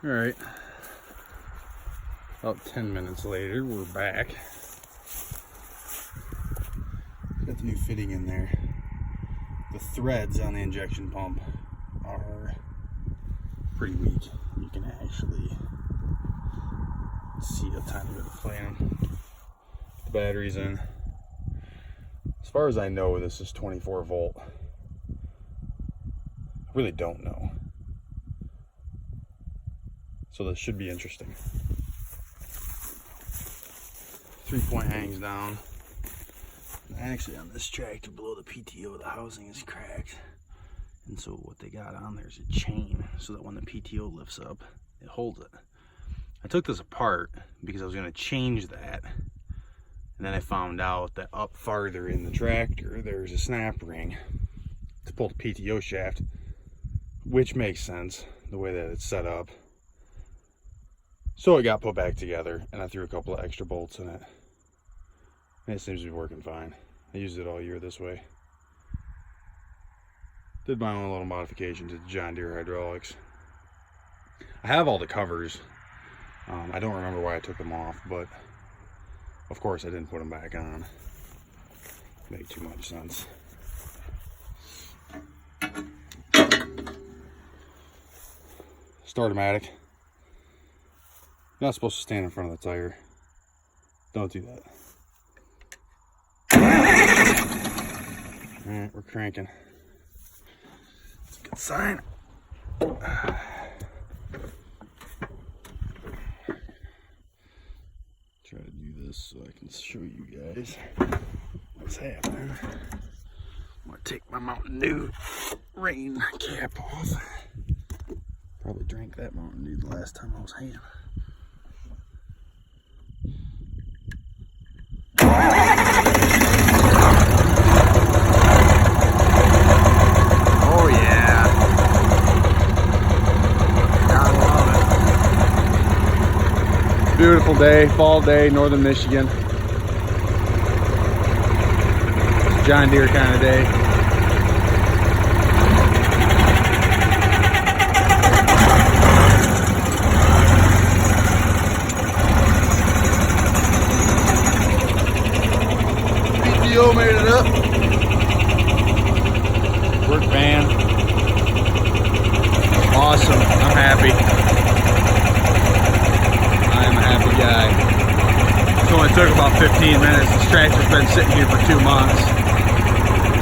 All right, about 10 minutes later, we're back. Got the new fitting in there. The threads on the injection pump are pretty weak. You can actually see a tiny bit of play on them. The battery's in. As far as I know, this is 24 volt. I really don't know. So this should be interesting. 3-point hangs down. And actually on this tractor below the PTO, the housing is cracked. And so what they got on there is a chain so that when the PTO lifts up, it holds it. I took this apart because I was going to change that. And then I found out that up farther in the tractor, there's a snap ring to pull the PTO shaft, which makes sense the way that it's set up. So it got put back together, and I threw a couple of extra bolts in it. And it seems to be working fine. I used it all year this way. Did my own little modification to the John Deere hydraulics. I have all the covers. I don't remember why I took them off, but of course I didn't put them back on. Made too much sense. Start-o-matic. You're not supposed to stand in front of the tire. Don't do that. Alright, we're cranking. It's a good sign. Try to do this so I can show you guys what's happening. I'm gonna take my Mountain Dew rain cap off. Probably drank that Mountain Dew the last time I was ham. Oh yeah. I love it. Beautiful day, fall day, northern Michigan. John Deere kind of day. PTO made it up. Work van. Awesome. I'm happy. I am a happy guy. It only took about 15 minutes. This tractor's been sitting here for 2 months.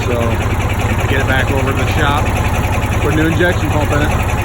So, get it back over to the shop. Put a new injection pump in it.